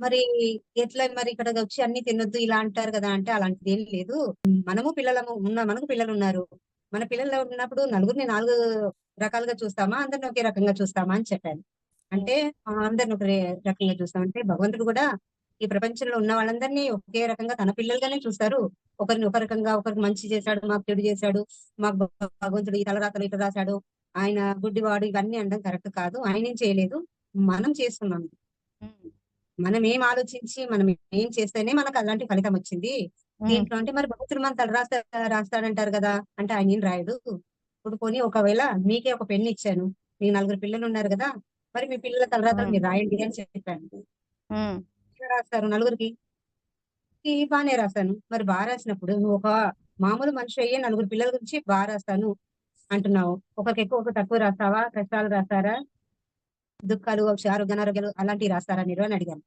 మరి ఎట్లా మరి ఇక్కడికి వచ్చి అన్ని తినొద్దు ఇలా అంటారు కదా అంటే అలాంటిది ఏం లేదు. మనకు పిల్లలు ఉన్నారు. మన పిల్లలు ఉన్నప్పుడు నలుగురిని నాలుగు రకాలుగా చూస్తామా, అందరిని ఒకే రకంగా చూస్తామా అని చెప్పాను. హ్మ్. అంటే అందరిని ఒక రకంగా చూస్తాం అంటే భగవంతుడు కూడా ఈ ప్రపంచంలో ఉన్న వాళ్ళందరినీ ఒకే రకంగా తన పిల్లలుగానే చూస్తారు. ఒకరిని ఒక రకంగా, ఒకరికి మంచి చేశాడు, మాకు చెడు చేశాడు, మాకు భగవంతుడు ఈ తలరాతలు ఇట్లా రాశాడు, ఆయన గుడ్డివాడు ఇవన్నీ అనడం కరెక్ట్ కాదు. ఆయన ఏం చేయలేదు, మనం చేస్తున్నాం. హ్మ్. మనం ఏం ఆలోచించి మనం ఏం చేస్తేనే మనకు అలాంటి ఫలితం వచ్చింది. హ్మ్. దీంట్లో అంటే మరి భగవంతుడు మన తల రాస్తాడంటారు కదా అంటే ఆయన ఏం రాయడు. ఇప్పుడు పోనీ ఒకవేళ మీకే ఒక పెన్ను ఇచ్చాను, మీకు నలుగురు పిల్లలు ఉన్నారు కదా, మరి మీ పిల్లల తలరాతలు హ్మ్. మీరు రాయండి అని చెప్పాను. హ్మ్. ఎలా రాస్తారు నలుగురికి? బానే రాశాను. మరి రాసినప్పుడు నువ్వు ఒక మామూలు మనిషి అయ్యే నలుగురు పిల్లల గురించి రాస్తాను అంటున్నావు. ఒకరికి ఎక్కువ ఒకరికి తక్కువ రాస్తావా? కష్టాలు రాస్తారా? దుఃఖాలు, ఆరోగ్య అనారోగ్యాలు అలాంటివి రాస్తారా మీరు అని అడిగాను.